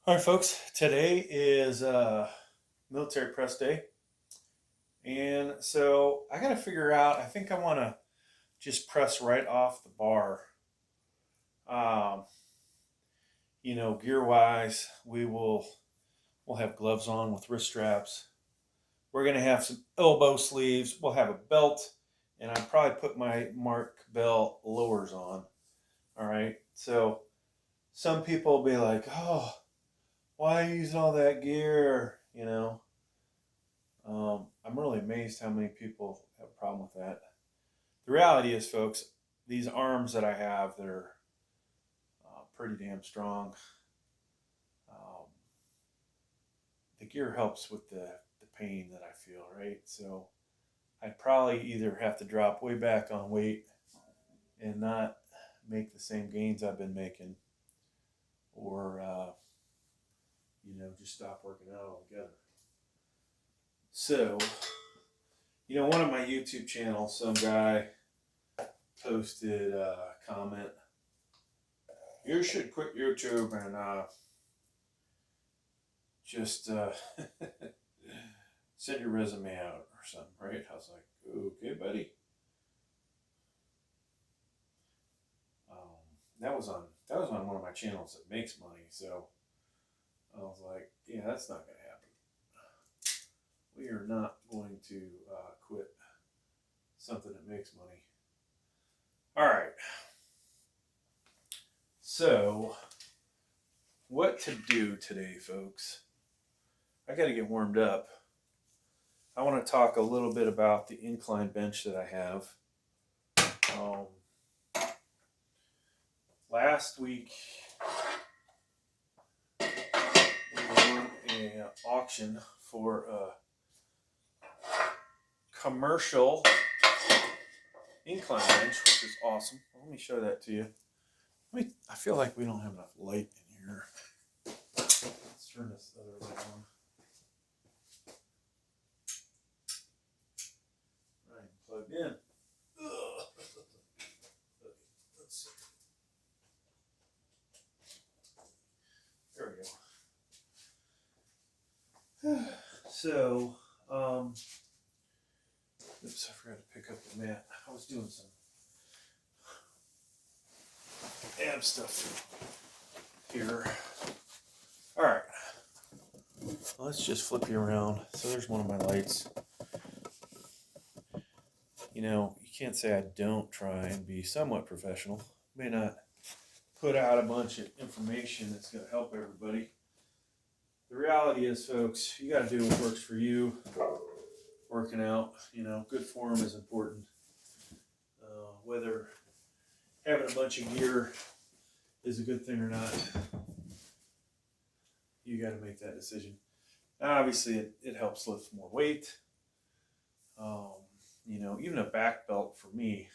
All right, folks. Today is military press day, and so I got to figure out. I think I want to just press right off the bar. Um, gear wise, we'll have gloves on with wrist straps. We're gonna have some elbow sleeves. We'll have a belt, and I'll probably put my Mark Bell lowers on. All right. So some people will be like, "Oh, why are you using all that gear?" I'm really amazed how many people have a problem with that. The reality is, folks, these arms that I have, they're pretty damn strong. Um, the gear helps with the pain that I feel, right? So I'd probably either have to drop way back on weight and not make the same gains I've been making, or, just stop working out altogether. So, one of my YouTube channels, some guy posted a comment. You should quit YouTube and just send your resume out or something, right? I was like, okay, buddy. That was on one of my channels that makes money, so I was like, yeah, that's not going to happen. We are not going to quit something that makes money. All right. So, what to do today, folks? I got to get warmed up. I want to talk a little bit about the incline bench that I have. Last week, we won an auction for a commercial incline bench, which is awesome. Let me show that to you. I feel like we don't have enough light in here. Let's turn this other light on. Right, plugged in. Let's see. There we go. So, oops, I forgot to pick up the mat. I was doing some ab stuff here. All right. Let's just flip you around. So there's one of my lights. You can't say I don't try and be somewhat professional. May not put out a bunch of information that's going to help everybody. The reality is, folks, you got to do what works for you. Working out, good form is important. Whether having a bunch of gear is a good thing or not, you got to make that decision. Now, obviously, it helps lift more weight. Even a back belt for me,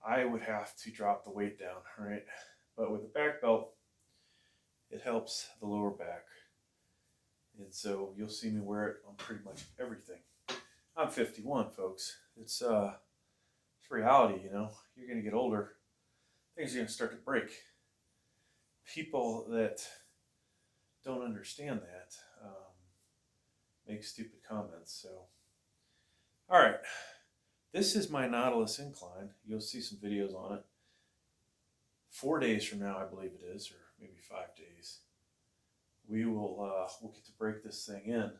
I would have to drop the weight down, right? But with a back belt, it helps the lower back. And so you'll see me wear it on pretty much everything. I'm 51, folks. It's reality, You're going to get older. Things are going to start to break. People that don't understand that make stupid comments. So, all right. This is my Nautilus incline. You'll see some videos on it. 4 days from now, I believe it is, or maybe 5 days, we'll get to break this thing in,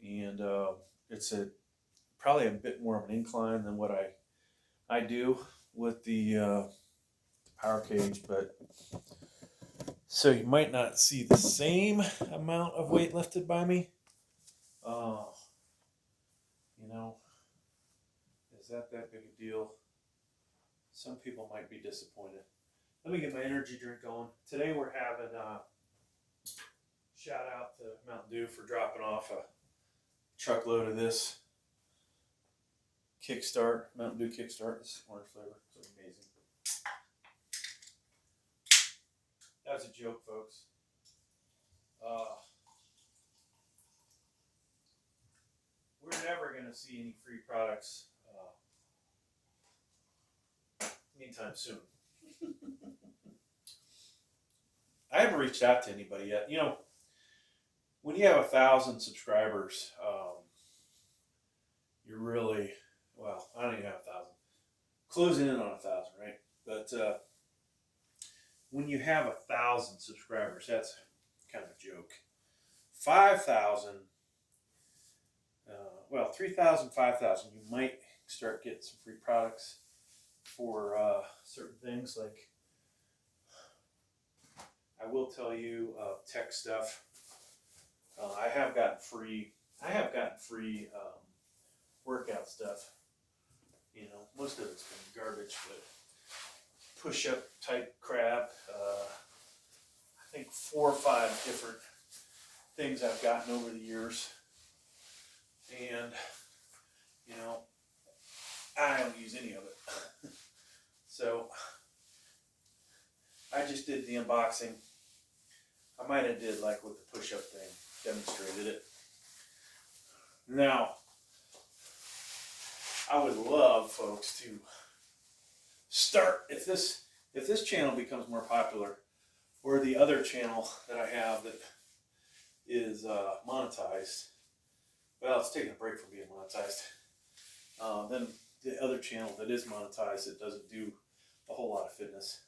and it's probably a bit more of an incline than what I do with the power cage, but so you might not see the same amount of weight lifted by me. Is that big a deal? Some people might be disappointed. Let me get my energy drink going. Today we're having shout out to Mountain Dew for dropping off a truckload of this Kickstart, Mountain Dew Kickstart. This is orange flavor. It's amazing. That was a joke, folks. We're never going to see any free products anytime soon. I haven't reached out to anybody yet. You know, when you have 1,000 subscribers, you're really, well, I don't even have 1,000. Closing in on 1,000, right? But when you have 1,000 subscribers, that's kind of a joke. 5,000, well, 3,000, 5,000, you might start getting some free products for certain things. Like, I will tell you, tech stuff. I have gotten free workout stuff. You know, most of it's been garbage, but push-up type crap. I think 4 or 5 different things I've gotten over the years, and you know, I don't use any of it. So I just did the unboxing. I might have did like with the push-up thing, demonstrated it. Now, I would love folks to start, if this channel becomes more popular, or the other channel that I have that is monetized, well, it's taking a break from being monetized, then the other channel that is monetized, that doesn't do a whole lot of fitness.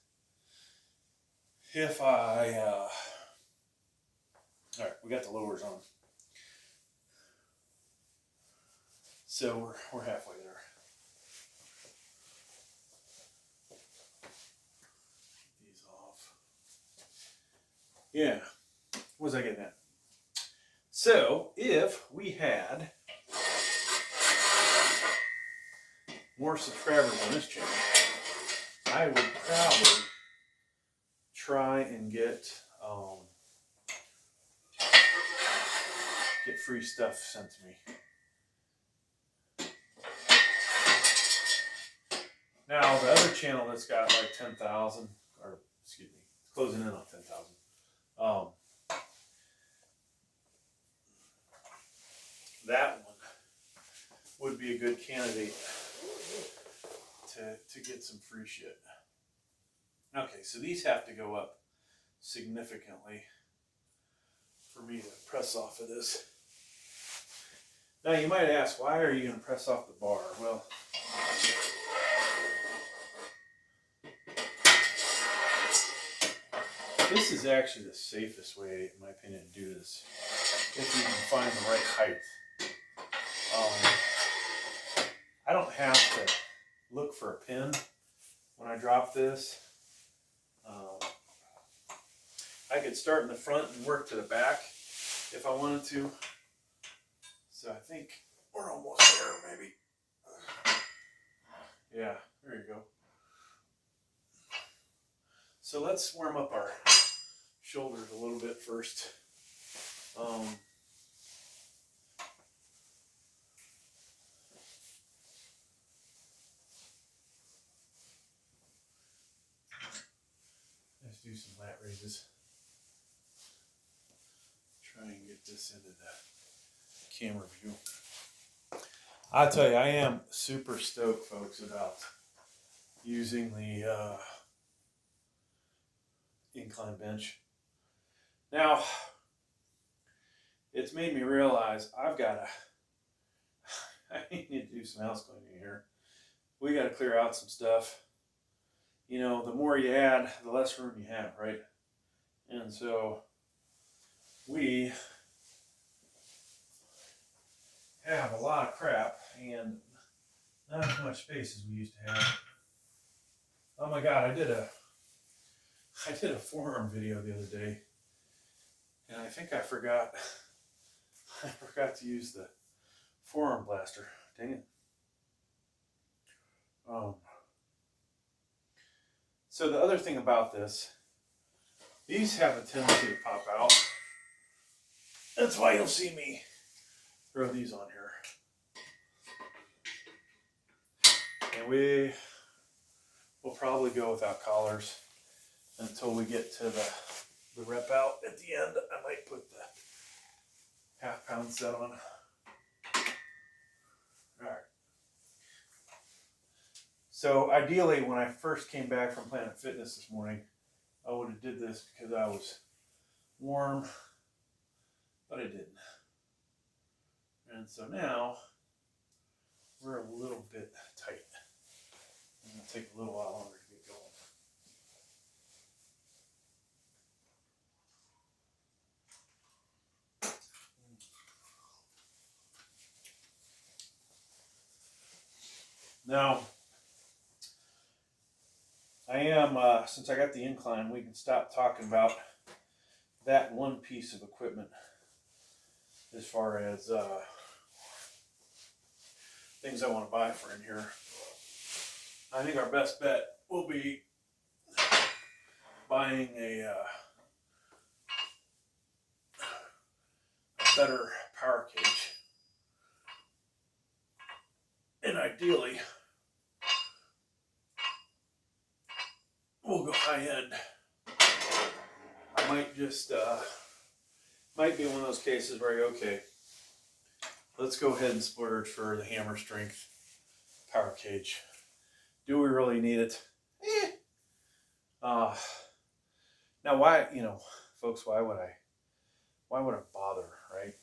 If I, all right, we got the lowers on. So we're halfway there. Get these off. Yeah, what was I getting at? So if we had more subscribers on this channel, I would probably try and get free stuff sent to me. Now the other channel that's got like 10,000, or excuse me, it's closing in on 10,000. That one would be a good candidate to get some free shit. Okay, so these have to go up significantly for me to press off of this. Now you might ask, why are you going to press off the bar? Well, this is actually the safest way, in my opinion, to do this, if you can find the right height. I don't have to look for a pin when I drop this. I could start in the front and work to the back if I wanted to. So I think we're almost there, maybe. Yeah, there you go. So let's warm up our shoulders a little bit first. Let's do some lat raises. Try and get this into the camera view. I tell you, I am super stoked, folks, about using the incline bench. Now, it's made me realize I need to do some house cleaning here. We got to clear out some stuff. You know, the more you add, the less room you have, right? And so we have a lot of crap and not as much space as we used to have. Oh my God, I did a forearm video the other day, and I think I forgot to use the forearm blaster. Dang it. So the other thing about this, these have a tendency to pop out. That's why you'll see me throw these on here. And we will probably go without collars until we get to the rep out. At the end, I might put the half-pound set on. All right. So ideally, when I first came back from Planet Fitness this morning, I would have did this because I was warm, but I didn't. And so now we're a little bit tight. It's going to take a little while longer to get going. Now, I am, since I got the incline, we can stop talking about that one piece of equipment as far as things I want to buy for in here. I think our best bet will be buying a better power cage. And ideally, we'll go high end. I might just, might be one of those cases where I go, okay, let's go ahead and splurge for the hammer strength power cage. Do we really need it? Now why, you know, folks, why would I bother, right?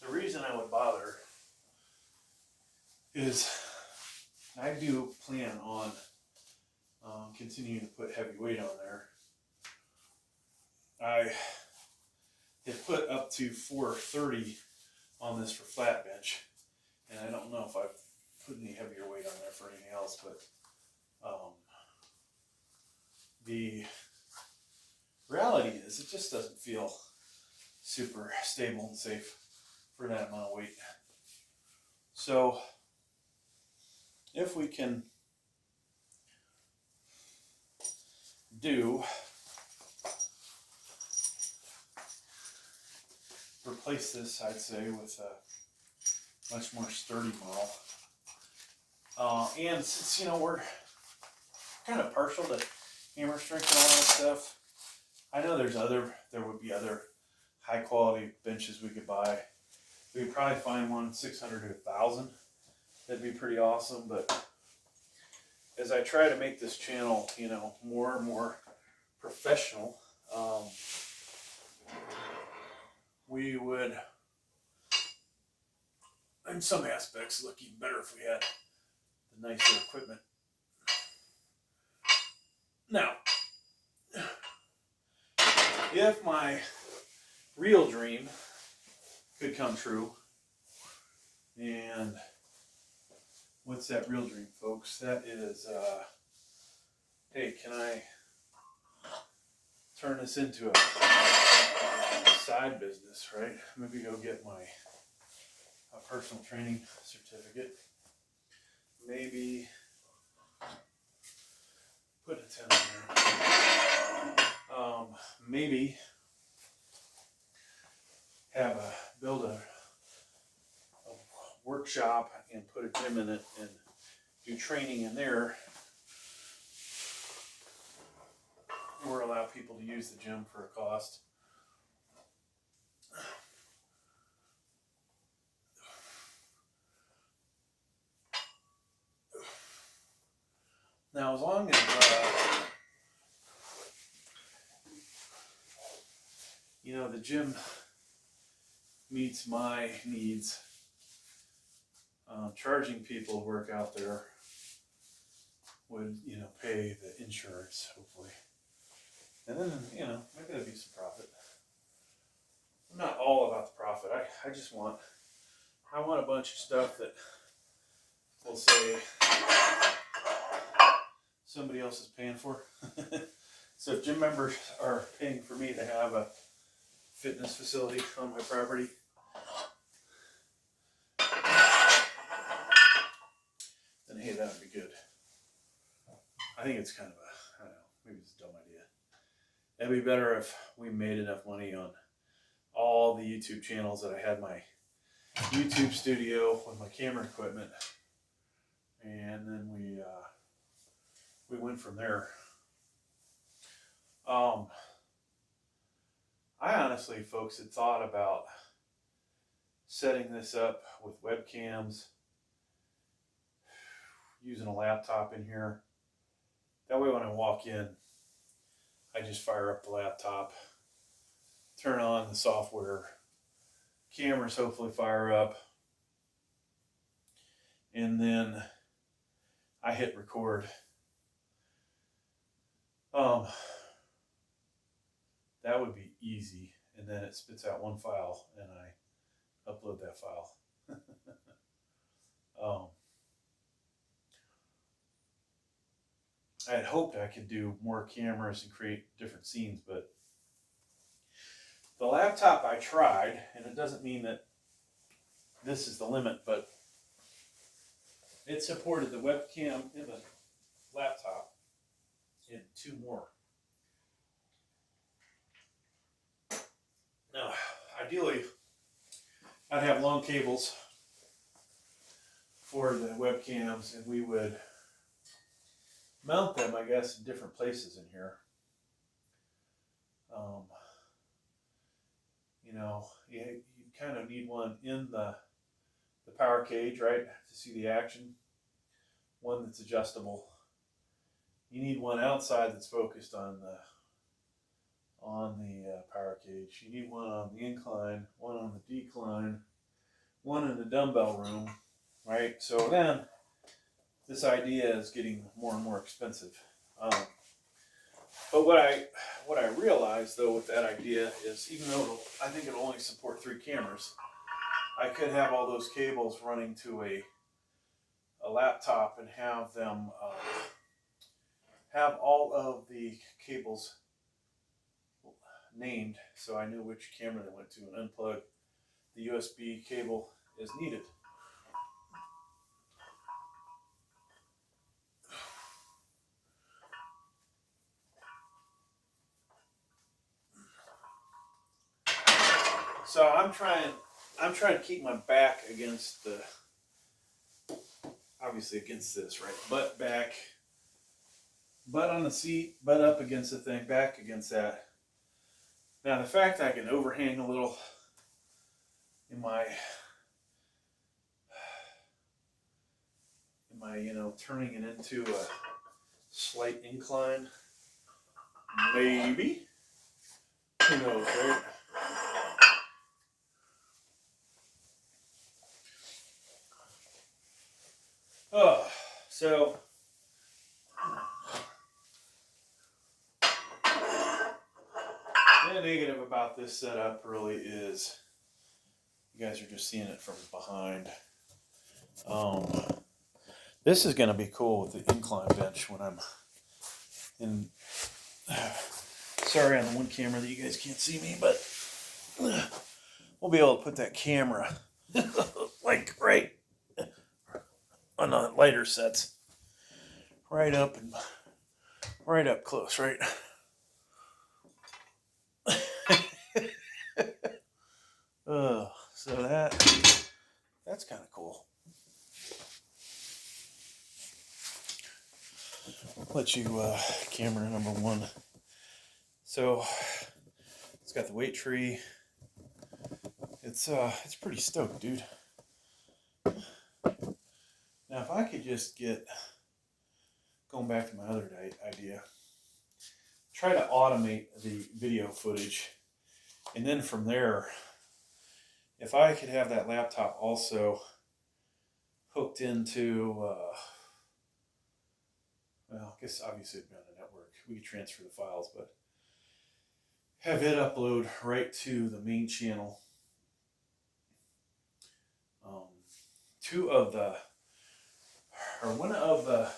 The reason I would bother is I do plan on continuing to put heavy weight on there. I have put up to 430 on this for flat bench, and I don't know if I've put any heavier weight on there for anything else, but the reality is it just doesn't feel super stable and safe for that amount of weight. So if we can replace this, I'd say, with a much more sturdy model. And since, you know, we're kind of partial to hammer strength and all that stuff, I know there would be other high quality benches we could buy. We could probably find one 600 to 1,000. That'd be pretty awesome. But as I try to make this channel, you know, more and more professional, we would, in some aspects, look even better if we had the nicer equipment. Now, if my real dream could come true, and what's that real dream, folks? That is, hey, can I turn this into a side business, right? Maybe go get my personal training certificate. Maybe put a 10 in there. Maybe build a workshop and put a gym in it and do training in there, or allow people to use the gym for a cost. Now, as long as you know, the gym meets my needs, charging people to work out there would, you know, pay the insurance, hopefully. And then, you know, maybe there'd be some profit. I'm not all about the profit. I just want, I want a bunch of stuff that will say somebody else is paying for. So if gym members are paying for me to have a fitness facility on my property, then hey, that would be good. I think it's kind of a, I don't know, maybe it's a dumb idea. It'd be better if we made enough money on all the YouTube channels that I had my YouTube studio with my camera equipment, and then we went from there. I honestly, folks, had thought about setting this up with webcams, using a laptop in here. That way when I walk in, I just fire up the laptop, turn on the software, cameras hopefully fire up, and then I hit record. That would be easy, and then it spits out one file, and I upload that file. I had hoped I could do more cameras and create different scenes, but the laptop I tried, and it doesn't mean that this is the limit, but it supported the webcam in the laptop and 2 more. Now, ideally, I'd have long cables for the webcams, and we would mount them, I guess, in different places in here. You know, you kind of need one in the power cage, right, to see the action. One that's adjustable. You need one outside that's focused on the power cage. You need one on the incline, one on the decline, one in the dumbbell room, right? So then, this idea is getting more and more expensive. But what I realized though with that idea is, even though I think it'll only support 3 cameras, I could have all those cables running to a laptop and have them have all of the cables named, so I knew which camera they went to, and unplug the USB cable as needed. So I'm trying to keep my back against the, obviously against this, right? Butt back, butt on the seat, butt up against the thing, back against that. Now the fact I can overhang a little in my you know, turning it into a slight incline, maybe. Who knows, right? Oh, so the negative about this setup really is you guys are just seeing it from behind. This is going to be cool with the incline bench when I'm in. Sorry on the one camera that you guys can't see me, but we'll be able to put that camera like right on the lighter sets, right up close, right? So that's kind of cool. I'll let you camera number 1. So it's got the weight tree. It's pretty stoked, dude. Now if I could just get, going back to my other idea, try to automate the video footage, and then from there, if I could have that laptop also hooked into, well, I guess obviously it'd be on the network. We could transfer the files, but have it upload right to the main channel. One of the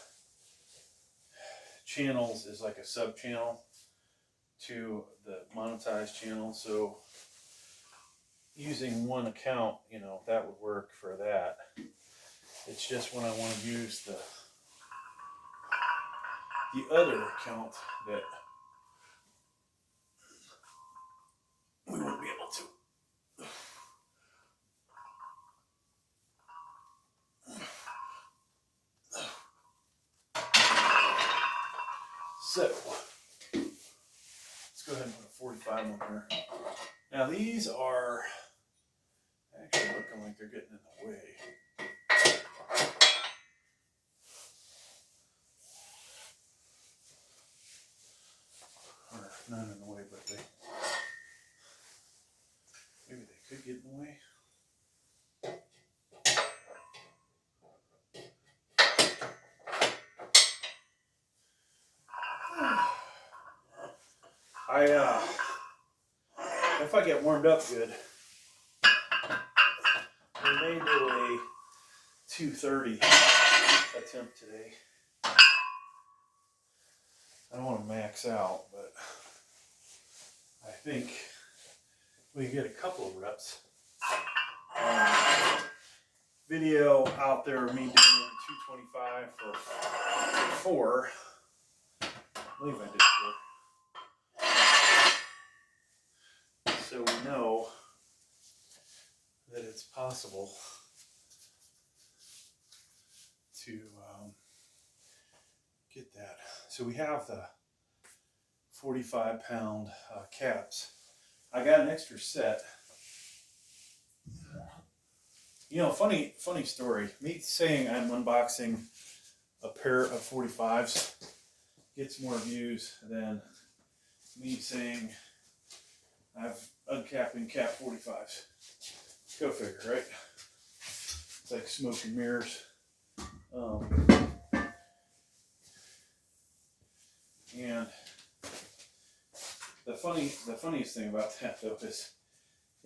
channels is like a sub channel to the monetized channel. So using one account, you know, that would work for that. It's just when I want to use the other account that we won't be able to. So let's go ahead and put a 45 on there. Now these are actually looking like they're getting in the way. none in the way, but maybe they could get in the way. If I get warmed up good, we may do a 230 attempt today. I don't want to max out, but I think we can get a couple of reps. Video out there of me doing 225 for 4. I believe I did 4. So we know that it's possible to get that. So we have the 45-pound caps. I got an extra set. You know, funny story. Me saying I'm unboxing a pair of 45s gets more views than me saying I'm uncapping cap 45s. Go figure, right? It's like smoke and mirrors. And the funniest thing about that though is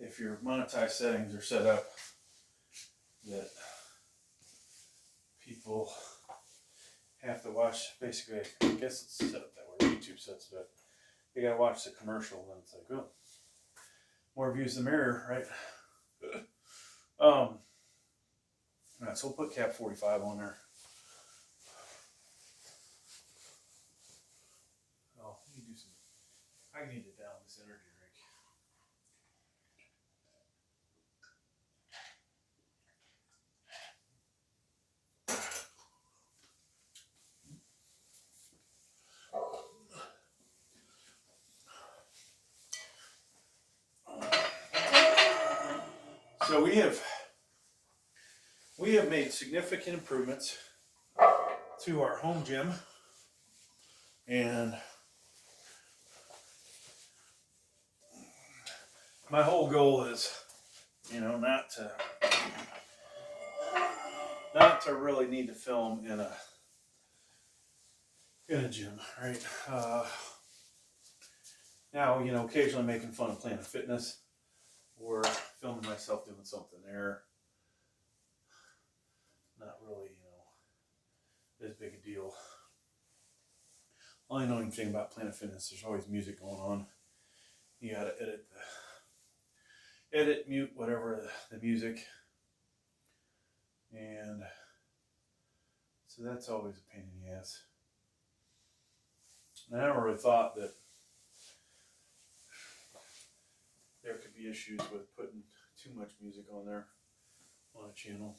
if your monetized settings are set up that people have to watch, basically, I guess it's set up that way, YouTube sets it up. You gotta watch the commercial and then it's like, oh, more views than mirror, right? Alright, so we'll put cap 45 on there. Oh, let me do some, I need to down this energy drink. So we have made significant improvements to our home gym, and my whole goal is, you know, not to really need to film in a gym, right? Now, you know, occasionally making fun of Planet Fitness or filming myself doing something there. Not really, you know, as big a deal. All I know anything about Planet Fitness, there's always music going on. You gotta edit, mute, whatever the music. And so that's always a pain in the ass. And I never really thought that there could be issues with putting too much music on there on a channel.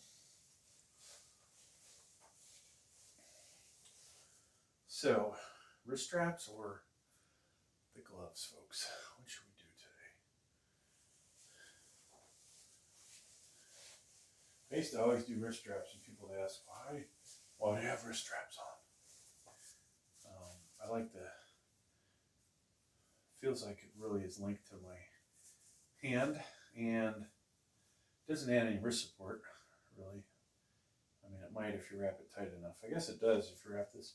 So, wrist straps or the gloves, folks? What should we do today? I used to always do wrist straps, and people would ask, why do you have wrist straps on? I like feels like it really is linked to my hand, and doesn't add any wrist support, really. I mean, it might if you wrap it tight enough. I guess it does if you wrap this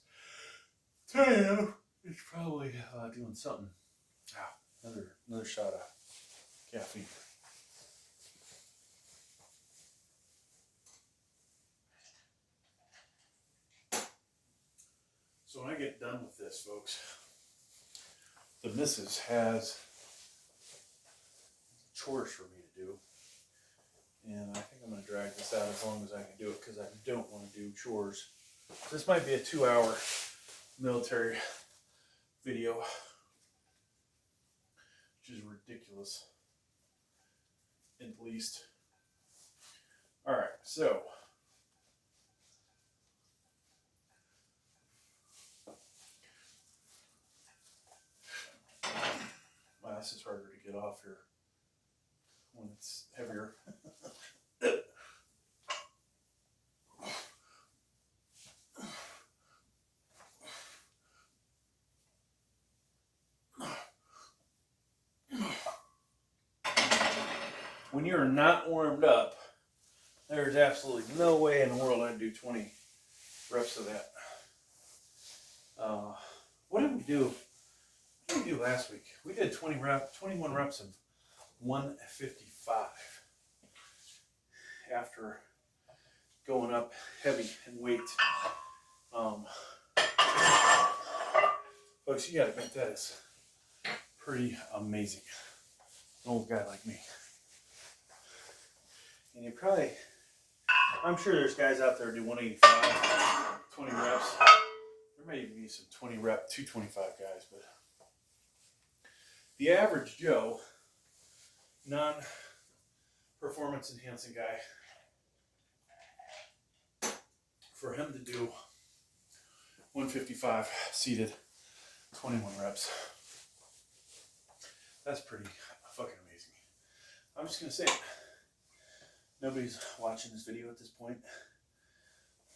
tight enough. It's probably doing something. Ah, another shot of caffeine. So when I get done with this, folks, the missus has chores for me to do. And I think I'm going to drag this out as long as I can do it because I don't want to do chores. This might be a 2-hour military video, which is ridiculous, at least. All right, so wow, this is harder to get off here when it's heavier. when you're not warmed up, there's absolutely no way in the world I'd do 20 reps of that. What did we do? What did we do last week? We did 21 reps of 155 after going up heavy in weight. Folks, you gotta admit that is pretty amazing. An old guy like me. And you probably, I'm sure there's guys out there who do 185, 20 reps. There may even be some 20 rep, 225 guys, but the average Joe, non-performance enhancing guy, for him to do 155 seated, 21 reps, that's pretty fucking amazing. I'm just gonna say it. Nobody's watching this video at this point.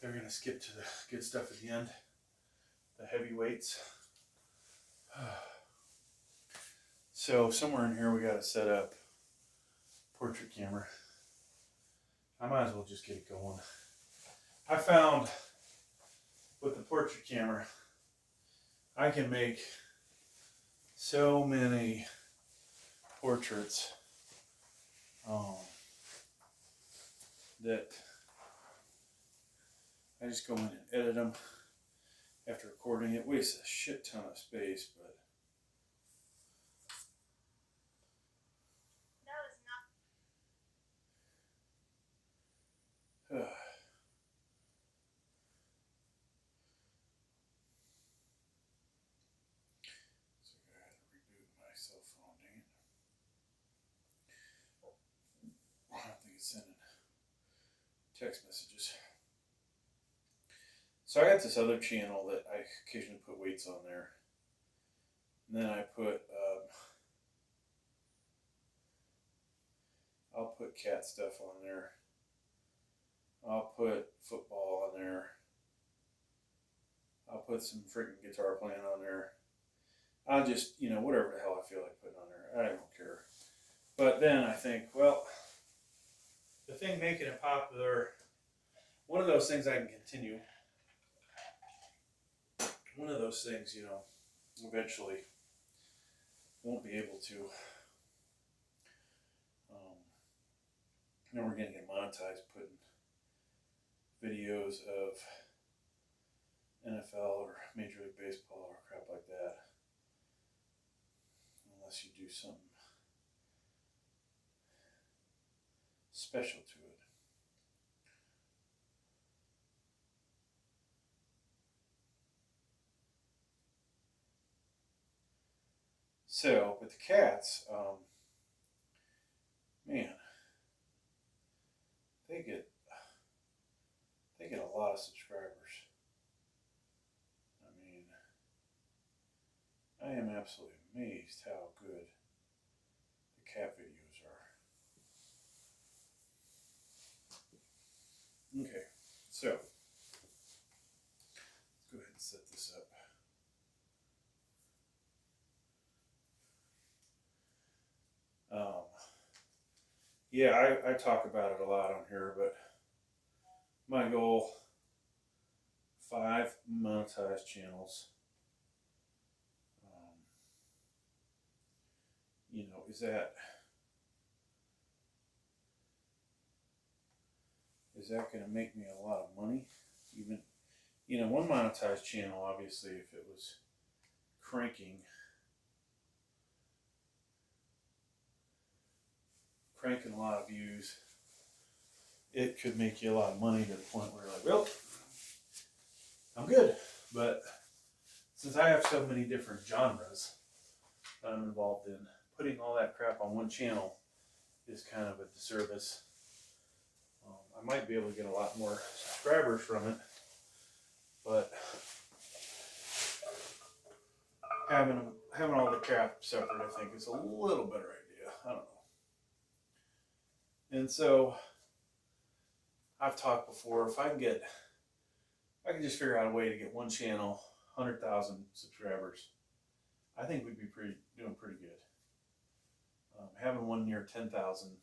They're gonna skip to the good stuff at the end, the heavy weights. So somewhere in here we gotta set up portrait camera. I might as well just get it going. I found with the portrait camera, I can make so many portraits that I just go in and edit them after recording. It wastes a shit ton of space, but so I had to reboot my cell phone, dang it. I don't think it's sending text messages. So I got this other channel that I occasionally put weights on there. And then I put, I'll put cat stuff on there. I'll put football on there. I'll put some freaking guitar playing on there. I'll just, you know, whatever the hell I feel like putting on there. I don't care. But then I think, well, the thing making it popular, one of those things I can continue. One of those things, you know, eventually won't be able to. Then we're going to get monetized putting videos of NFL or Major League Baseball or crap like that. Unless you do something special to it. So, with the cats, man, they get a lot of subscribers. I mean, I am absolutely amazed how good the cat videos are. Okay, so let's go ahead and set this up. Yeah, I talk about it a lot on here, but my goal, 5 monetized channels. You know, is that going to make me a lot of money? Even, you know, one monetized channel, obviously, if it was cranking a lot of views, it could make you a lot of money to the point where you're like, well, I'm good. But since I have so many different genres that I'm involved in, putting all that crap on one channel is kind of a disservice. I might be able to get a lot more subscribers from it, but having all the crap separate, I think, is a little better idea. I don't know. And so I've talked before, if I can just figure out a way to get one channel 100,000 subscribers, I think we'd be doing pretty good. Having one near 10,000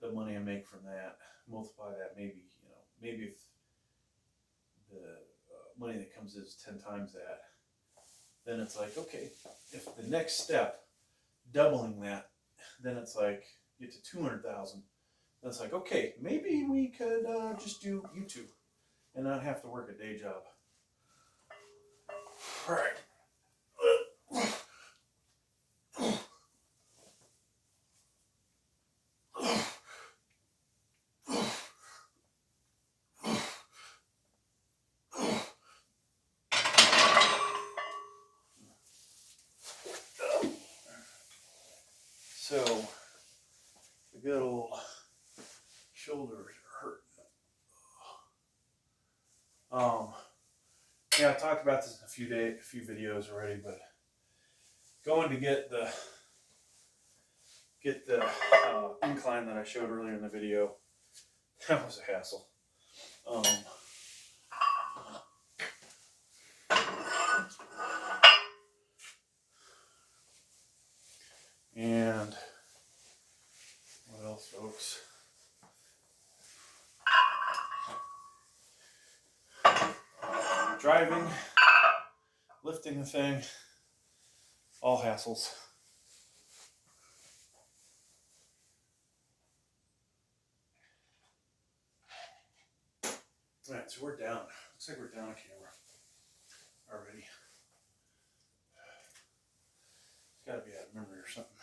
the money I make from that, multiply that, maybe, you know, maybe if the money that comes in is 10 times that, then it's like, okay, if the next step, doubling that, then it's like, get to 200,000. Then it's like, okay, maybe we could just do YouTube and not have to work a day job. All right. So, the good old shoulders are hurting. Yeah, I talked about this in a few videos already, but going to get the incline that I showed earlier in the video, that was a hassle. And what else, folks? Driving, lifting the thing, all hassles. All right, so we're down. Looks like we're down a camera already. It's got to be out of memory or something.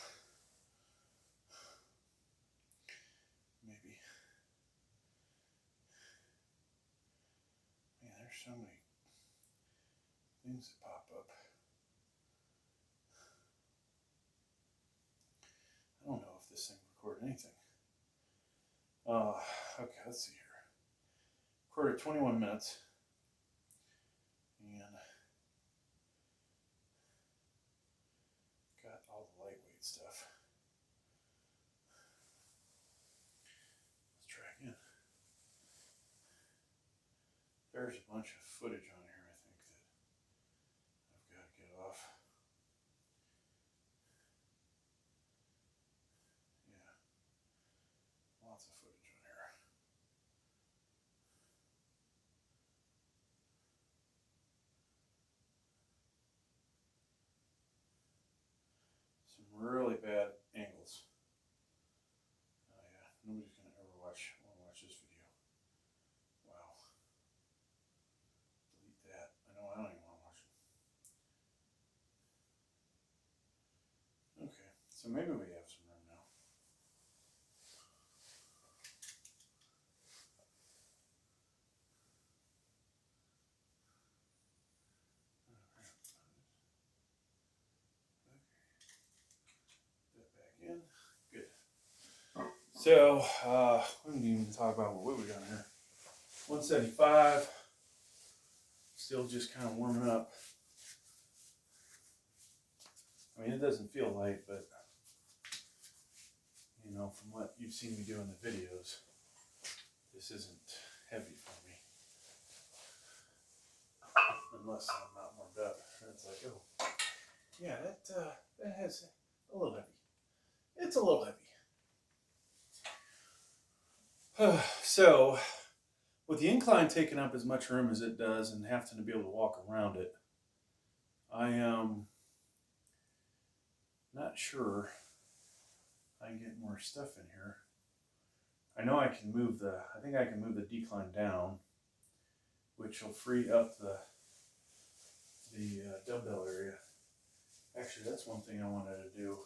Maybe. Man, there's so many things that pop up. I don't know if this thing recorded anything. Okay, let's see here. Recorded 21 minutes. And got all the lightweight stuff. Let's try again. There's a bunch of footage on here, I think, that I've got to get off. Yeah. Lots of footage on here. Some really bad angles. Oh yeah, nobody's gonna ever want to watch this video. Wow. Delete that. I know I don't even want to watch it. Okay, so maybe we have some room now. Good. So, we didn't even talk about what we got here. 175. Still just kind of warming up. I mean, it doesn't feel light, but, you know, from what you've seen me do in the videos, this isn't heavy for me. Unless I'm not warmed up. And it's like, oh, yeah, that has a little heavy. It's a little heavy. So, with the incline taking up as much room as it does and having to be able to walk around it, I am not sure I can get more stuff in here. I know I can move I think I can move the decline down, which will free up the dumbbell area. Actually, that's one thing I wanted to do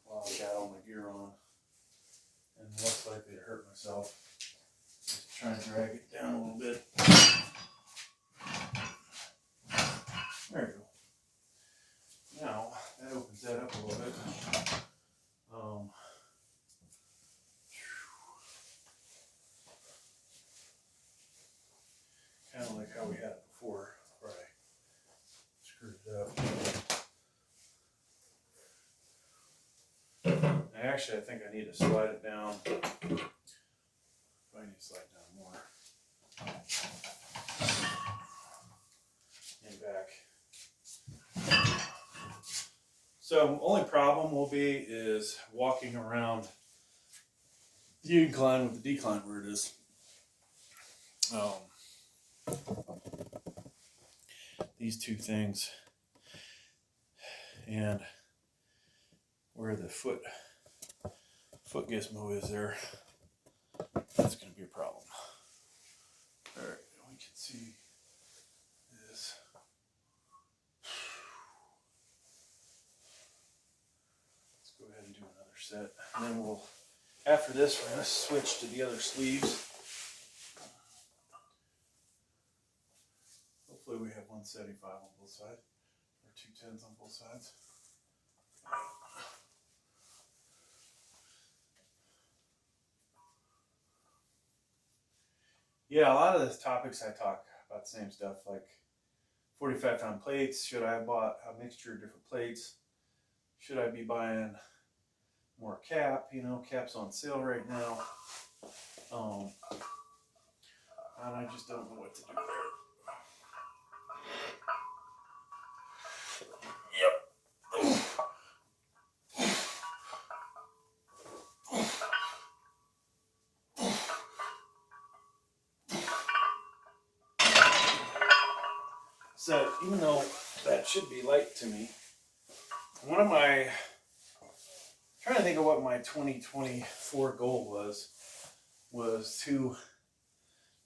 while I got all my gear on, and less likely to hurt myself. Just try and drag it down a little bit. There you go. Now, that opens that up a little bit. Kind of like how we had it before, where I screwed it up. Actually, I think I need to slide it down. I need to slide down more. And back. So, only problem will be is walking around the incline with the decline where it is. These two things, and where the foot gizmo is there, that's going to be a problem. All right, we can see this. Let's go ahead and do another set, and then we'll, after this, we're going to switch to the other sleeves. Hopefully we have 175 on both sides, or 210s on both sides. Yeah, a lot of the topics I talk about the same stuff, like 45-pound plates. Should I have bought a mixture of different plates? Should I be buying more cap? You know, cap's on sale right now. And I just don't know what to do there. So even though that should be light to me, trying to think of what my 2024 goal was to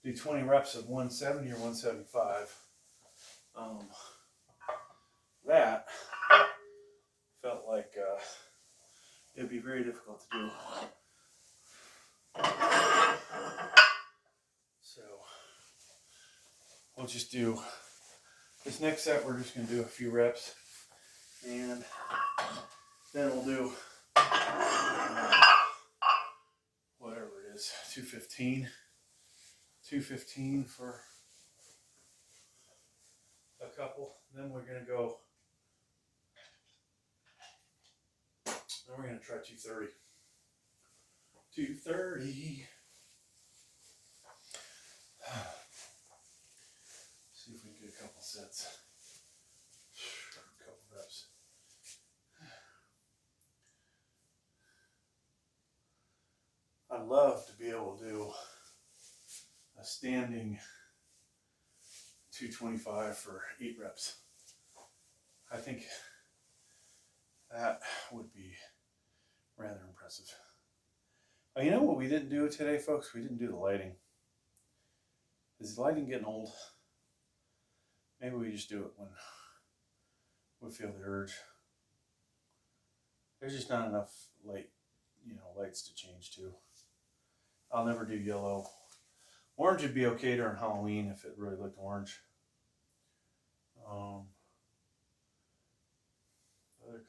do 20 reps of 170 or 175. That felt like it'd be very difficult to do. So we'll just do this next set. We're just going to do a few reps, and then we'll do whatever it is, 215 for a couple. Then we're going to go, then we're going to try 230. 230. See if we can get a couple sets, a couple reps. I'd love to be able to do a standing 225 for 8 reps. I think that would be rather impressive. Oh, you know what we didn't do today, folks? We didn't do the lighting. Is the lighting getting old? Maybe we just do it when we feel the urge. There's just not enough lights to change to. I'll never do yellow. Orange would be okay during Halloween if it really looked orange. Other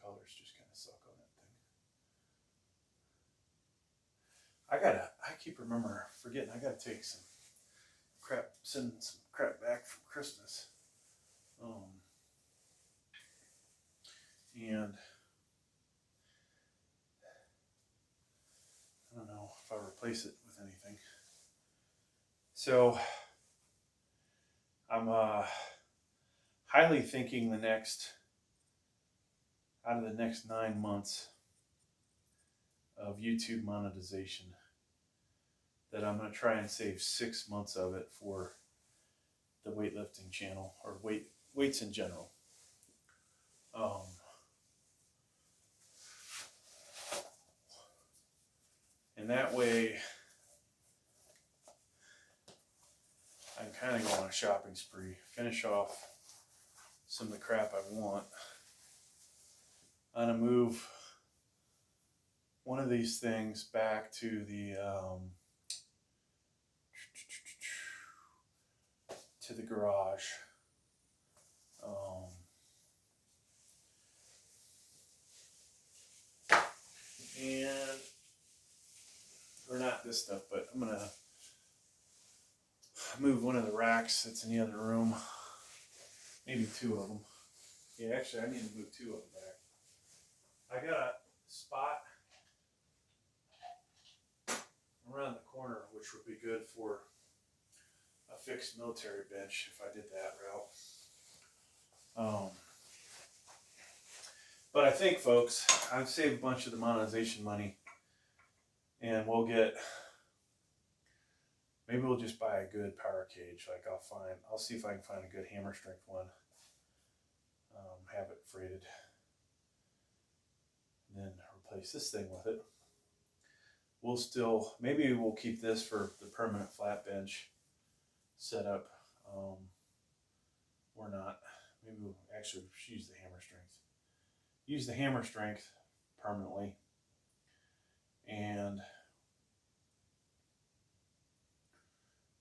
colors just kind of suck on that thing. I keep forgetting I gotta take send some crap back from Christmas. And I don't know if I'll replace it with anything. So I'm highly thinking out of the next 9 months of YouTube monetization, that I'm going to try and save 6 months of it for the weightlifting channel, or weights in general. And that way I can kind of go on a shopping spree, finish off some of the crap I want. I'm going to move one of these things back to the garage. Or not this stuff, but I'm gonna move one of the racks that's in the other room, maybe 2 of them. Yeah, actually I need to move 2 of them back. I got a spot around the corner which would be good for a fixed military bench if I did that route. But I think, folks, I've saved a bunch of the monetization money, And maybe we'll just buy a good power cage. Like I'll see if I can find a good hammer strength one. Have it freighted. And then replace this thing with it. Maybe we'll keep this for the permanent flat bench setup. Or not. Maybe we'll actually use the hammer strength. Use the hammer strength permanently. And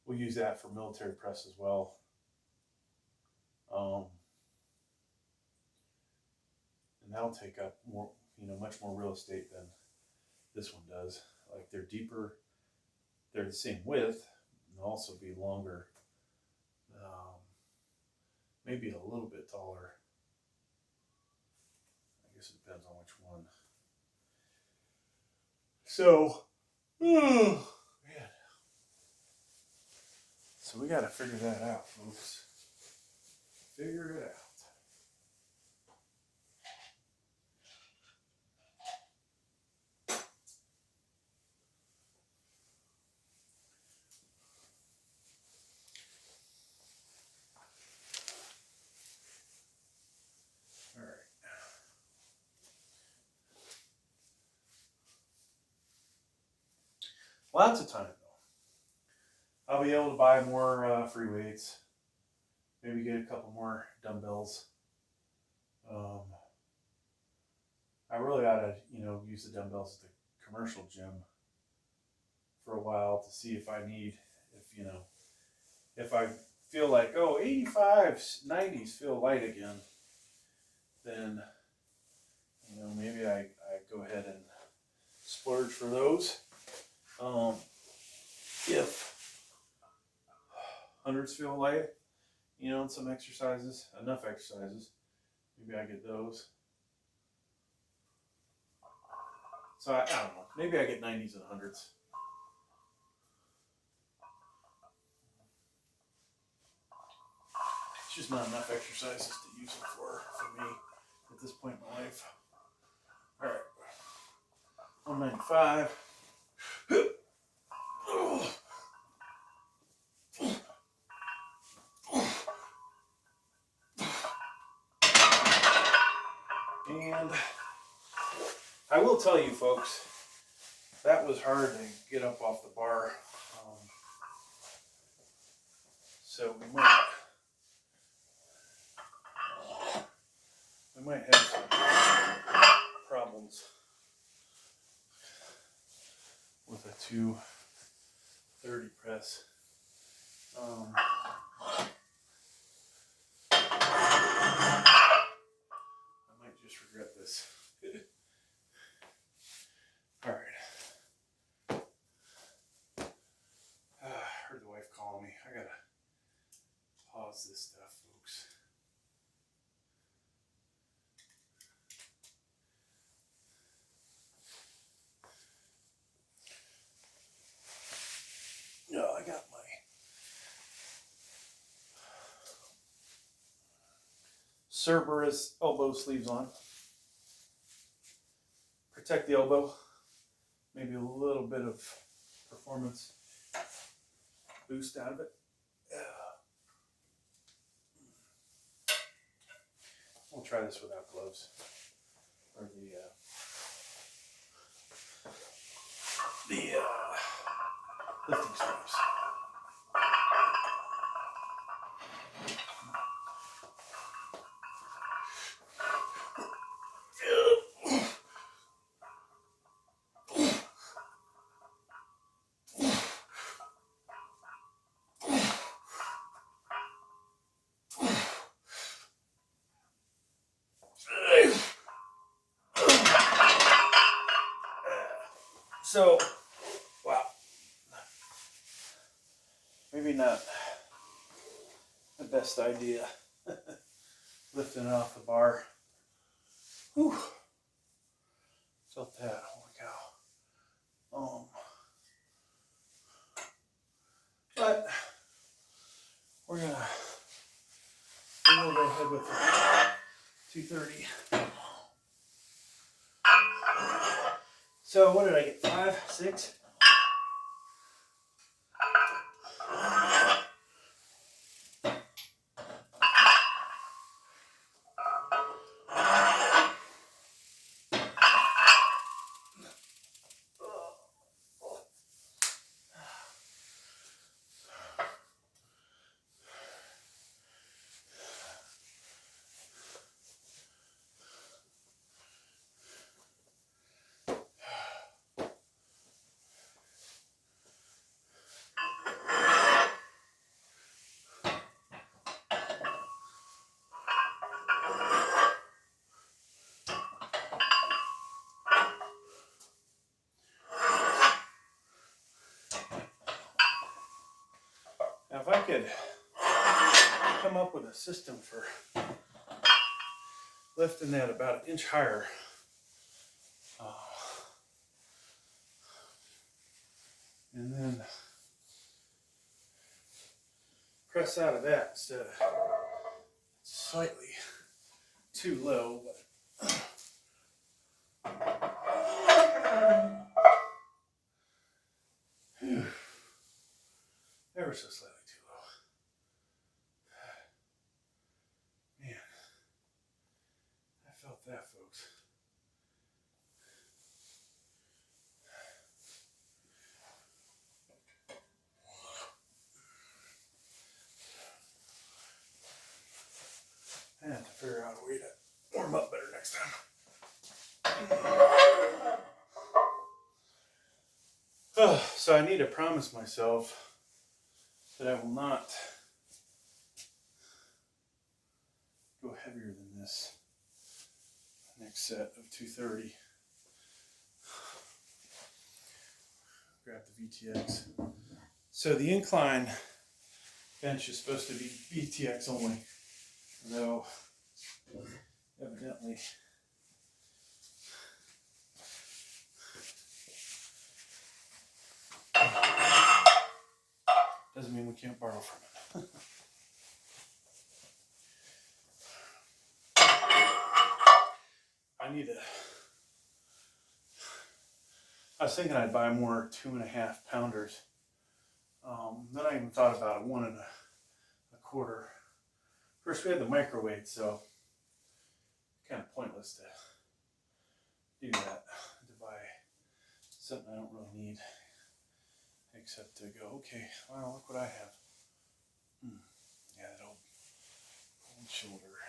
we'll use that for military press as well. And that'll take up more, much more real estate than this one does. Like they're deeper, they're the same width, and they'll also be longer. Maybe a little bit taller. I guess it depends on which one. So, man. So we got to figure that out, folks. Figure it out. Lots of time though. I'll be able to buy more free weights. Maybe get a couple more dumbbells. I really ought to, use the dumbbells at the commercial gym for a while to see if if I feel like, 85s, 90s feel light again, then, maybe I go ahead and splurge for those. If hundreds feel light, in some exercises, enough exercises, maybe I get those. So I don't know, maybe I get 90s and 100s. It's just not enough exercises to use them for me at this point in my life. All right, 195. And I will tell you folks, that was hard to get up off the bar. So we might have some problems with a 230 press. I might just regret this. All right. Heard the wife calling me. I gotta pause this stuff, folks. No, I got my Cerberus elbow sleeves on. Protect the elbow. Maybe a little bit of performance boost out of it. We'll try this without gloves. Or the lifting sleeves. So, wow, maybe not the best idea lifting it off the bar. Whew. Felt that, holy cow. But we'll go ahead with the 230. So what did I get? 5, 6? Now if I could come up with a system for lifting that about an inch higher, and then press out of that instead of slightly too low, but ever so slightly too low. Man, I felt that, folks. I have to figure out a way to warm up better next time. So I need to promise myself that I will not go heavier than this next set of 230. Grab the VTX. So the incline bench is supposed to be VTX only, though evidently doesn't mean we can't borrow from it. I was thinking I'd buy more 2.5 pounders. Then I even thought about a 1 1/4. First, we had the microwave, so kind of pointless to do that, to buy something I don't really need, except to go, okay, well, look what I have. Yeah, that old shoulder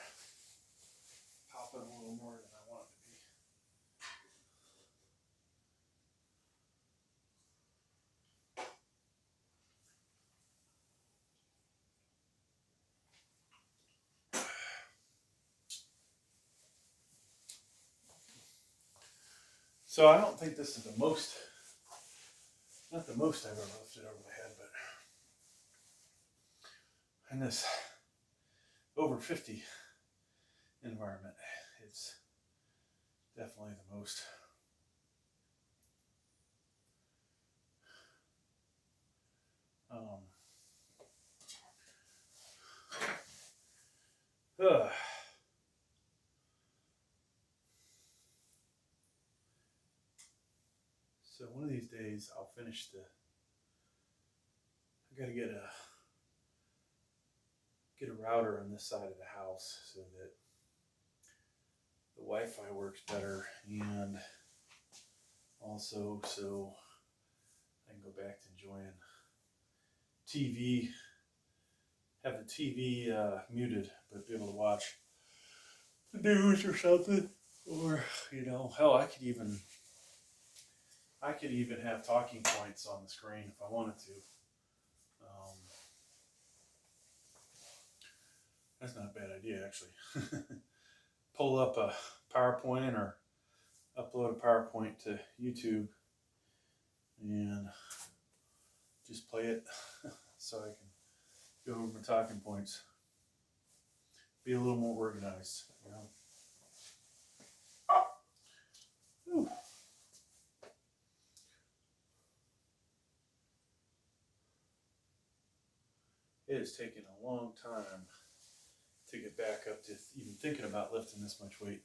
popping a little more than I want it to be. So I don't think this is the most, not the most I've ever lifted over the head, but in this over 50 environment, it's definitely the most. So one of these days I'll finish I gotta get a router on this side of the house so that the Wi-Fi works better, and also so I can go back to enjoying TV, have the TV muted, but be able to watch the news or something, or hell, I could even have talking points on the screen if I wanted to. That's not a bad idea, actually. Pull up a PowerPoint or upload a PowerPoint to YouTube and just play it so I can go over my talking points. Be a little more organized, Whew. It has taken a long time to get back up to even thinking about lifting this much weight.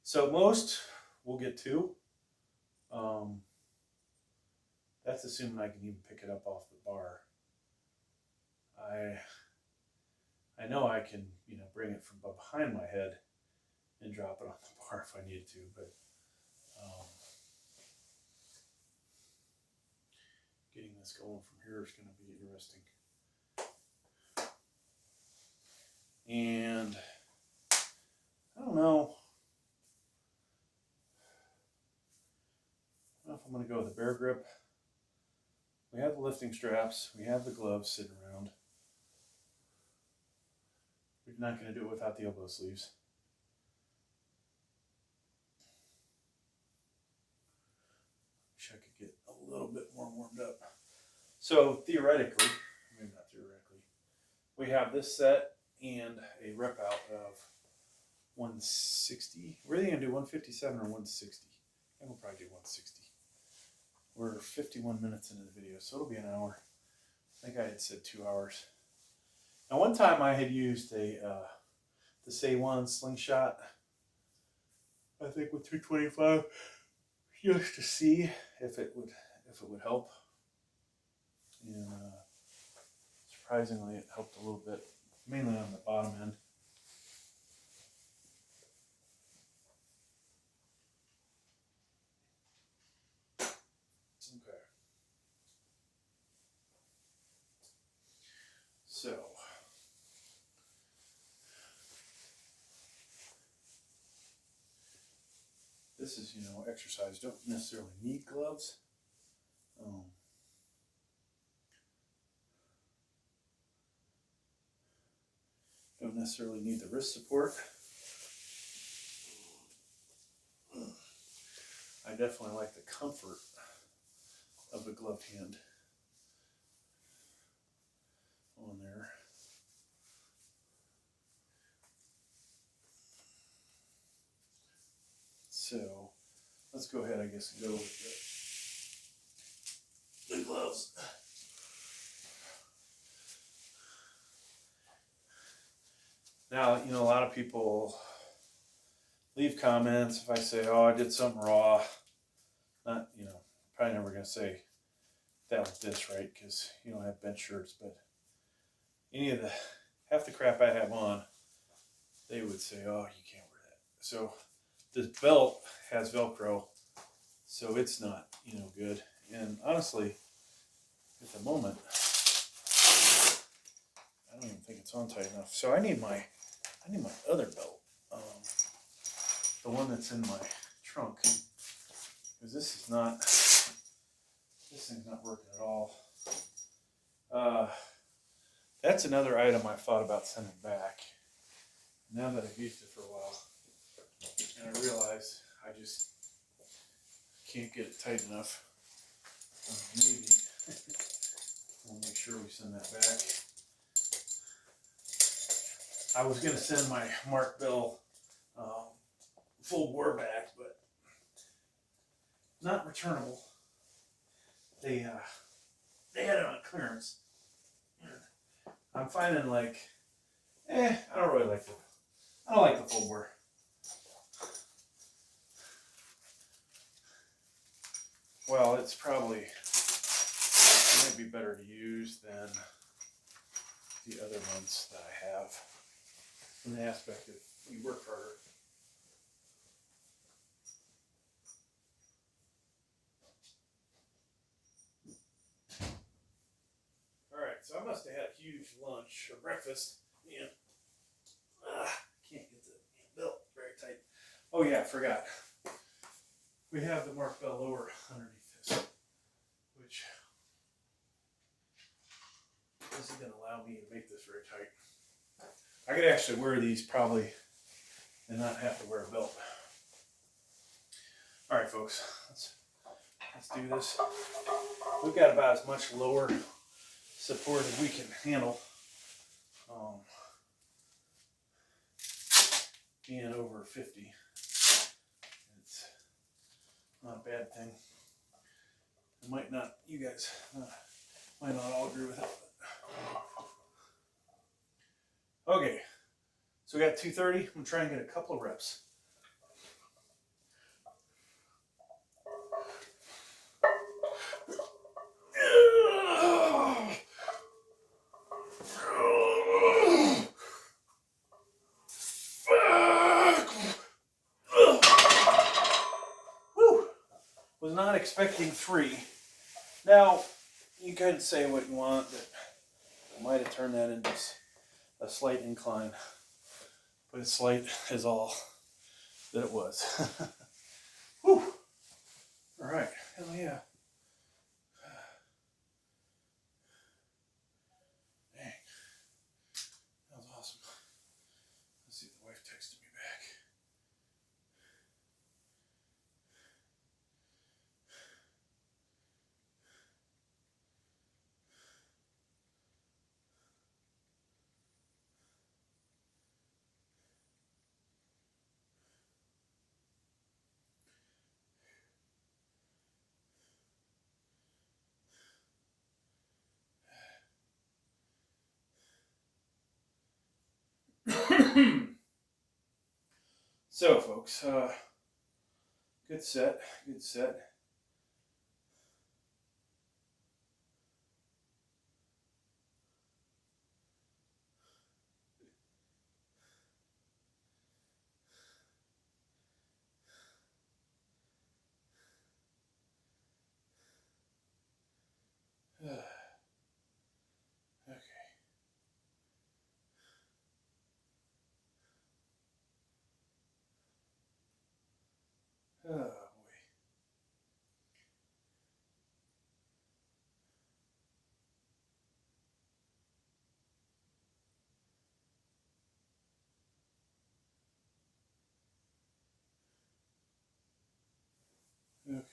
So most will get 2. That's assuming I can even pick it up off the bar. I know I can, bring it from behind my head and drop it on the bar if I need to, but getting this going from here is going to be interesting. And I don't know if I'm going to go with a bear grip. We have the lifting straps. We have the gloves sitting around. We're not going to do it without the elbow sleeves. Wish I could get a little bit more warmed up. So theoretically, maybe not theoretically, we have this set and a rep out of 160. We're either going to do 157 or 160. And we'll probably do 160. We're 51 minutes into the video, so it'll be an hour. I think I had said 2 hours. Now, one time I had used the A1 slingshot, I think with 225, just to see if it would help. And surprisingly, it helped a little bit, mainly on the bottom end. Okay. So, this is, exercise. Don't necessarily need gloves. Don't necessarily need the wrist support. I definitely like the comfort of a gloved hand on there. So let's go ahead, I guess, and go with the gloves. Now, a lot of people leave comments if I say, oh, I did something raw. Not, probably never going to say that with this, right? Because you don't have bench shirts, but half the crap I have on, they would say, oh, you can't wear that. So this belt has Velcro, so it's not, good. And honestly, at the moment, I don't even think it's on tight enough. So I need my other belt, the one that's in my trunk, because this thing's not working at all. That's another item I thought about sending back. Now that I've used it for a while, and I realize I just can't get it tight enough. Maybe we'll make sure we send that back. I was going to send my Mark Bell full bore back, but not returnable. They had it on clearance. I'm finding I don't like the full bore. Well, it might be better to use than the other ones that I have, in the aspect that you work harder. Alright, so I must have had a huge lunch or breakfast, and can't get the belt very tight. Oh yeah, I forgot. We have the Mark Bell lower underneath this, which isn't going to allow me to make this very tight. I could actually wear these probably and not have to wear a belt. Alright folks, let's do this. We've got about as much lower support as we can handle. Being over 50, it's not a bad thing. You guys might not all agree with it. Okay, so we got 230. I'm going to try and get a couple of reps. not expecting 3. Now, you could say what you want, that I might have turned that into a slight incline, but it's slight is all that it was. Whew. All right, hell yeah. Dang, that was awesome. Let's see if the wife texted me back. So, folks, good set, good set. Okay. Oh, boy. Okay.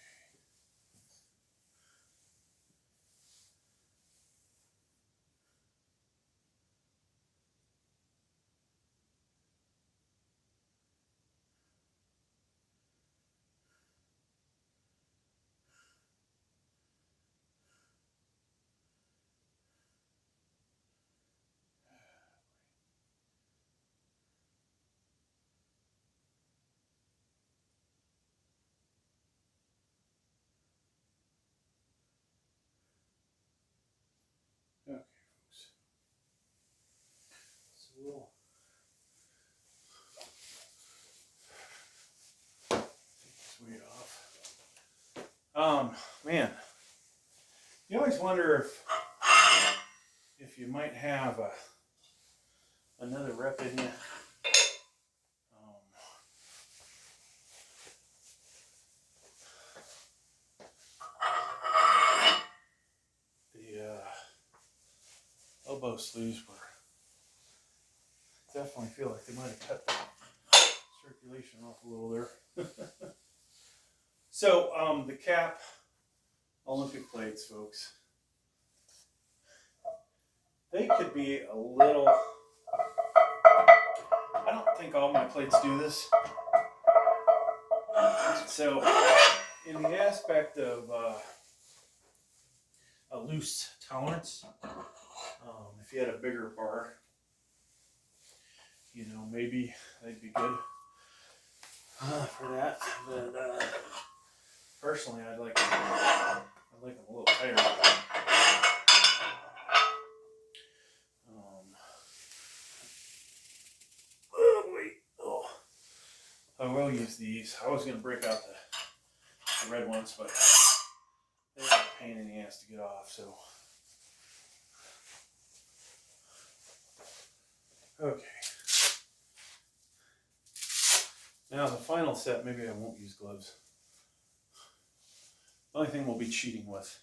Okay, folks. So we'll take this weight off. Man, you always wonder if you might have another rep in you. Elbow sleeves were definitely feel like they might have cut the circulation off a little there. So the cap Olympic plates, folks, they could be a little, I don't think all my plates do this. So in the aspect of a loose tolerance, if you had a bigger bar, you know, maybe they'd be good for that. But personally, I'd like them a little tighter. Oh wait, oh, I will use these. I was gonna break out the red ones, but they're a pain in the ass to get off. So. Okay. Now the final set, maybe I won't use gloves. The only thing we'll be cheating with,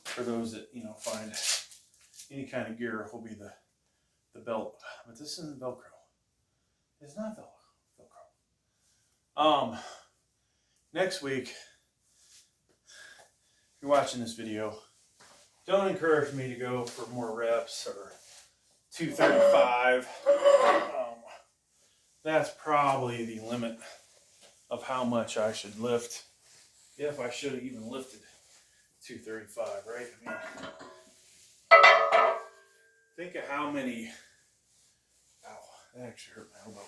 for those that, you know, find any kind of gear, will be the belt. But this isn't Velcro. It's not Velcro. Next week, if you're watching this video, don't encourage me to go for more reps or 235. That's probably the limit of how much I should lift, if I should have even lifted 235, right? I mean, think of how many, ow, that actually hurt my elbow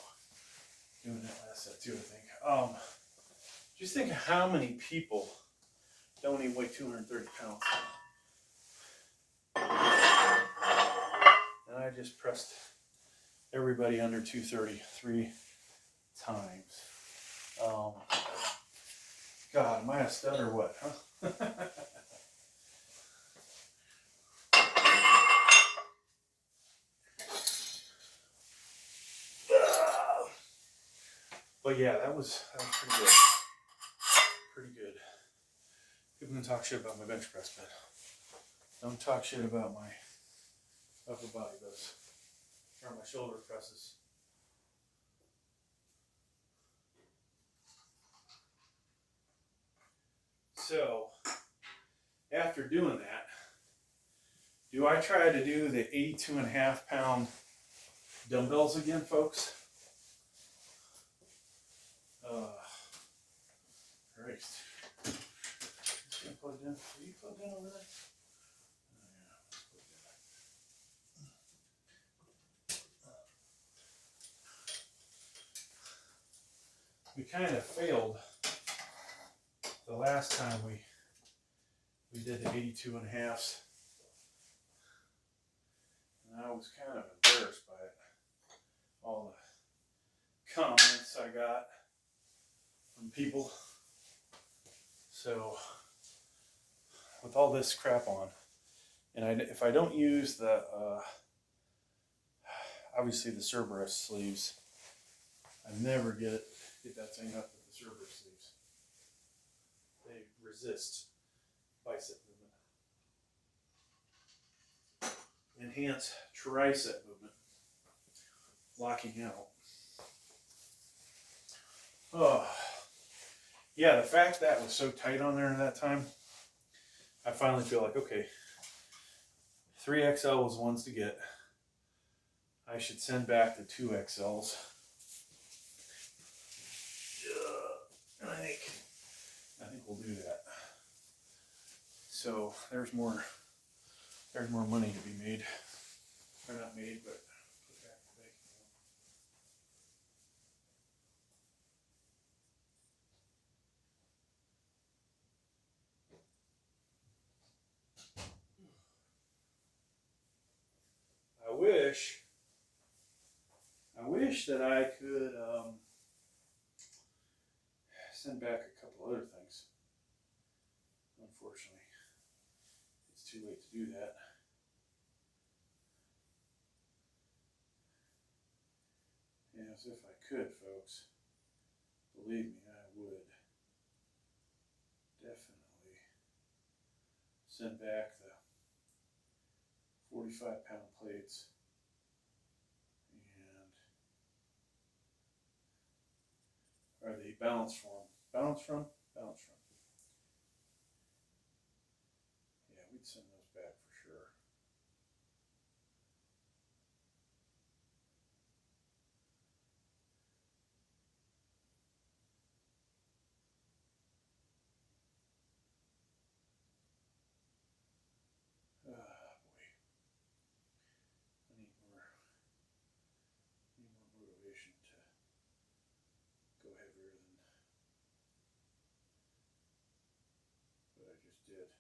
doing that last set too, I think. Just think of how many people don't even weigh 230 pounds. And I just pressed everybody under 230 3 times. God, am I a stud or what, huh? But yeah, that was pretty good. Pretty good. People can talk shit about my bench press, but don't talk shit about my upper body does. Or my shoulder presses. So, after doing that, do I try to do the 82.5-pound dumbbells again, folks? Christ. Just gonna plug in. Are you plugged in over there? Oh, yeah. We kind of failed the last time we did the 82.5s. And I was kind of embarrassed by it. All the comments I got from people. So, with all this crap on, and if I don't use the, obviously the Cerberus sleeves, I never get that thing up with the Cerberus sleeves. They resist bicep movement. Enhance tricep movement. Locking out. Oh, yeah, the fact that was so tight on there at that time, I finally feel like, okay, 3XL was ones to get. I should send back the 2XLs. I think we'll do that. So there's more money to be made. Or not made, but put back in the bank account. I wish that I could send back a couple other things. Unfortunately, it's too late to do that. Yes, if I could, folks, believe me, I would definitely send back the 45-pound plates and or the balance from. Yeah, we'd send those back for sure. Boy, I need more motivation to go heavier than what I just did.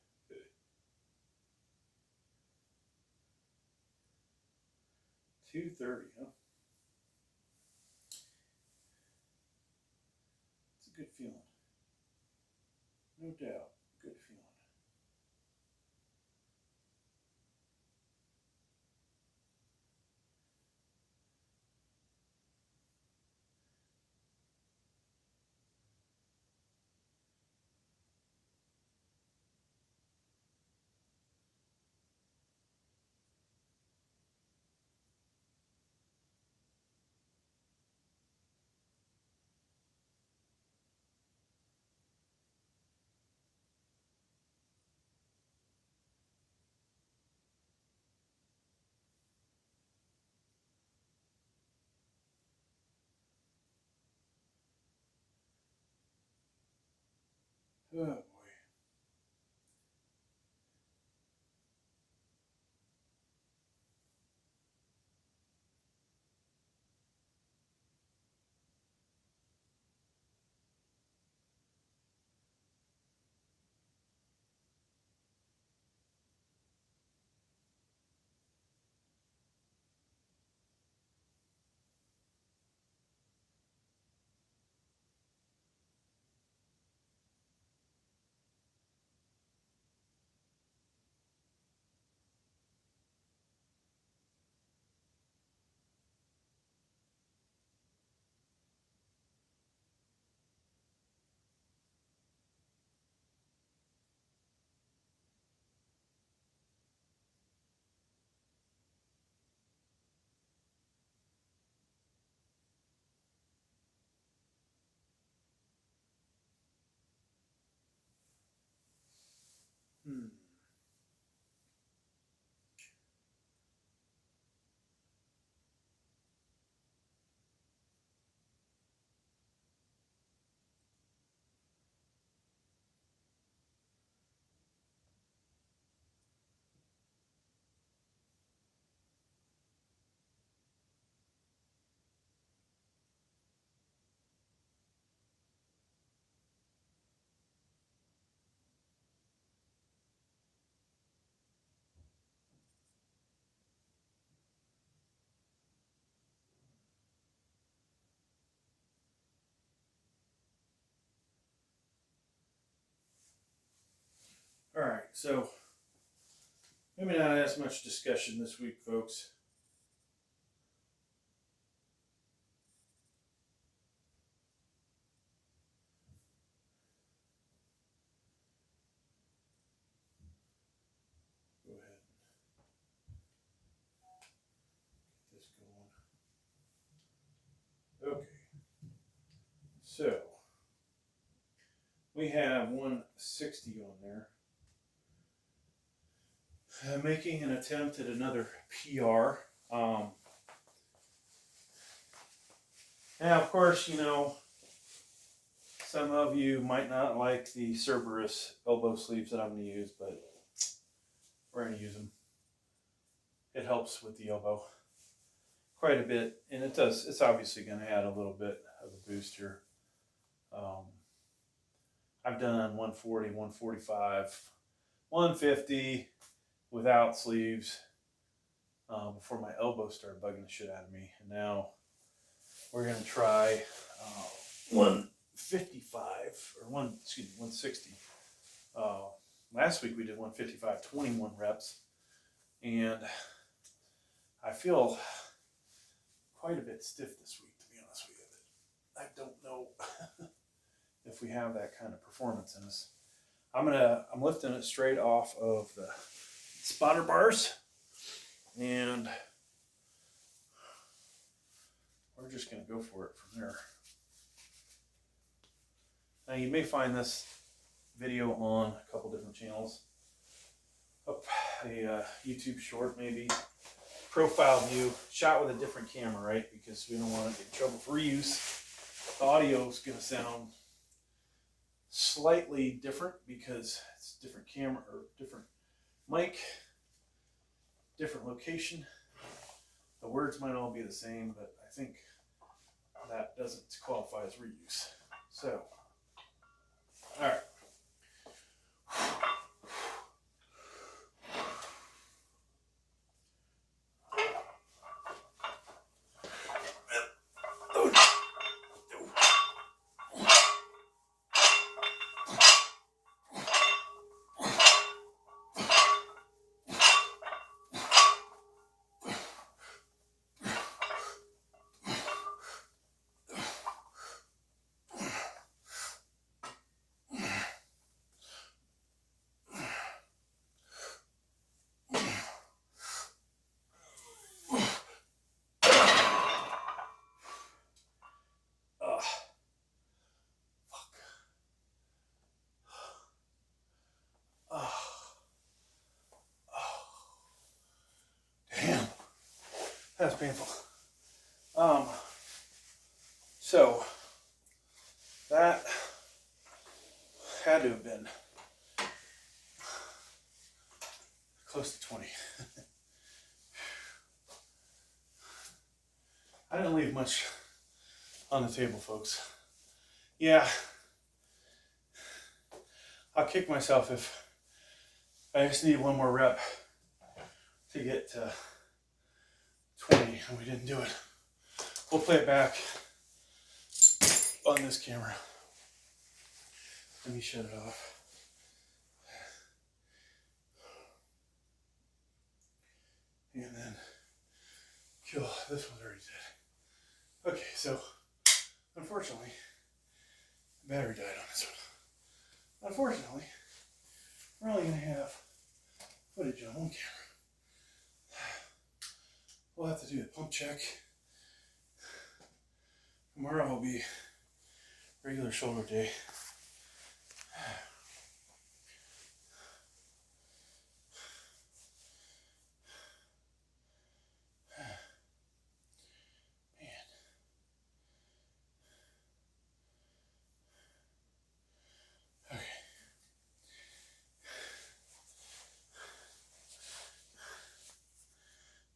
230, huh? It's a good feeling. No doubt, good feeling. Oh boy. so maybe not as much discussion this week, folks. Go ahead. Get this going. Okay. So we have 160 on there. Making an attempt at another PR. Now, of course, you know, some of you might not like the Cerberus elbow sleeves that I'm going to use, but we're going to use them. It helps with the elbow quite a bit, and it does. It's obviously going to add a little bit of a boost here. I've done 140, 145, 150 without sleeves before my elbow started bugging the shit out of me, and now we're going to try 155 or 160. Last week we did 155, 21 reps, and I feel quite a bit stiff this week, to be honest with you. I don't know if we have that kind of performance in us. I'm lifting it straight off of the spotter bars, and we're just going to go for it from there. Now, you may find this video on a couple different channels. A YouTube short, maybe. Profile view, shot with a different camera, right? Because we don't want to get in trouble for reuse. The audio is going to sound slightly different because it's different camera or different mic, different location. The words might all be the same, but I think that doesn't qualify as reuse. So, all right. Damn, that's painful. So that had to have been close to 20. I didn't leave much on the table, folks. Yeah, I'll kick myself if I just need one more rep to get to 20 and we didn't do it. We'll play it back on this camera. Let me shut it off. And then kill this one's already dead. Okay, so unfortunately, the battery died on this one. Unfortunately, we're only going to have footage on one camera. We'll have to do the pump check. Tomorrow will be regular shoulder day.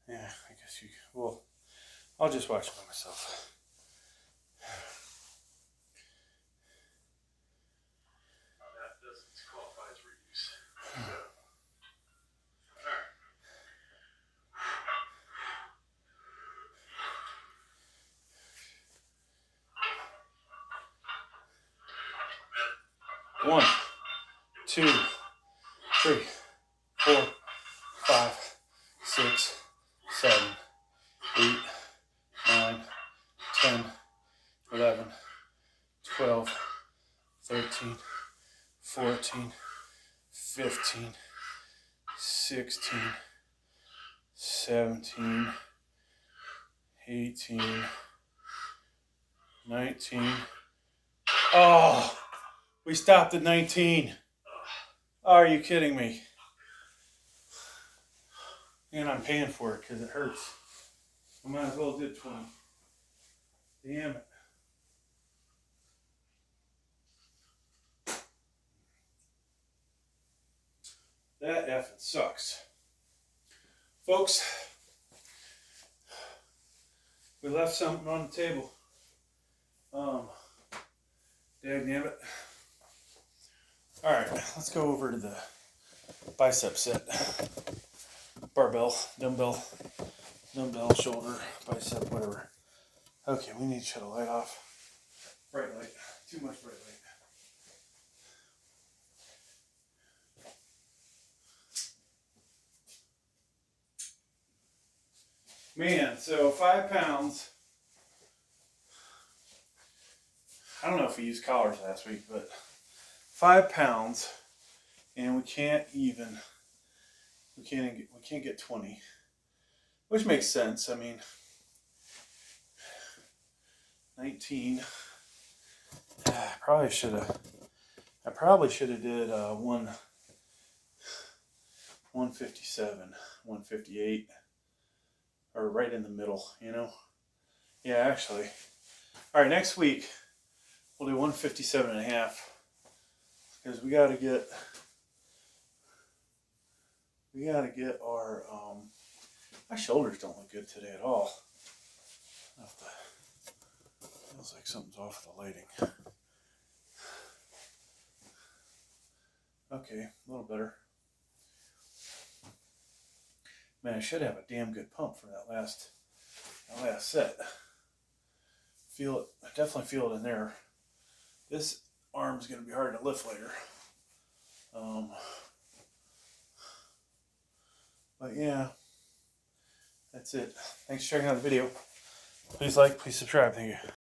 Yeah, I guess you, well, I'll just watch it by myself. That doesn't qualify as reuse. All right. 1, 2, 3. 4, 5, 6, 7, 8, 9, 10, 11, 12, 13, 14, 15, 16, 17, 18, 19. Oh, we stopped at 19. Are you kidding me? And I'm paying for it because it hurts. I might as well do 20. Damn it. That effing sucks. Folks, we left something on the table. Dagnabbit. Alright, let's go over to the bicep set. Barbell, dumbbell, shoulder, bicep, whatever. Okay, we need to shut a light off. Bright light. Too much bright light. Man, so 5 pounds. I don't know if we used collars last week, but 5 pounds, and we can't get 20, which makes sense. I mean, 19. I probably should have did 157, 158, or right in the middle, you know. Yeah, actually. All right, next week we'll do 157 and a half because we got to get our my shoulders don't look good today at all. Feels like something's off with the lighting. Okay, a little better. Man, I should have a damn good pump for that last set. Feel it. I definitely feel it in there. This arm's going to be hard to lift later. But yeah, that's it. Thanks for checking out the video. Please like, please subscribe. Thank you.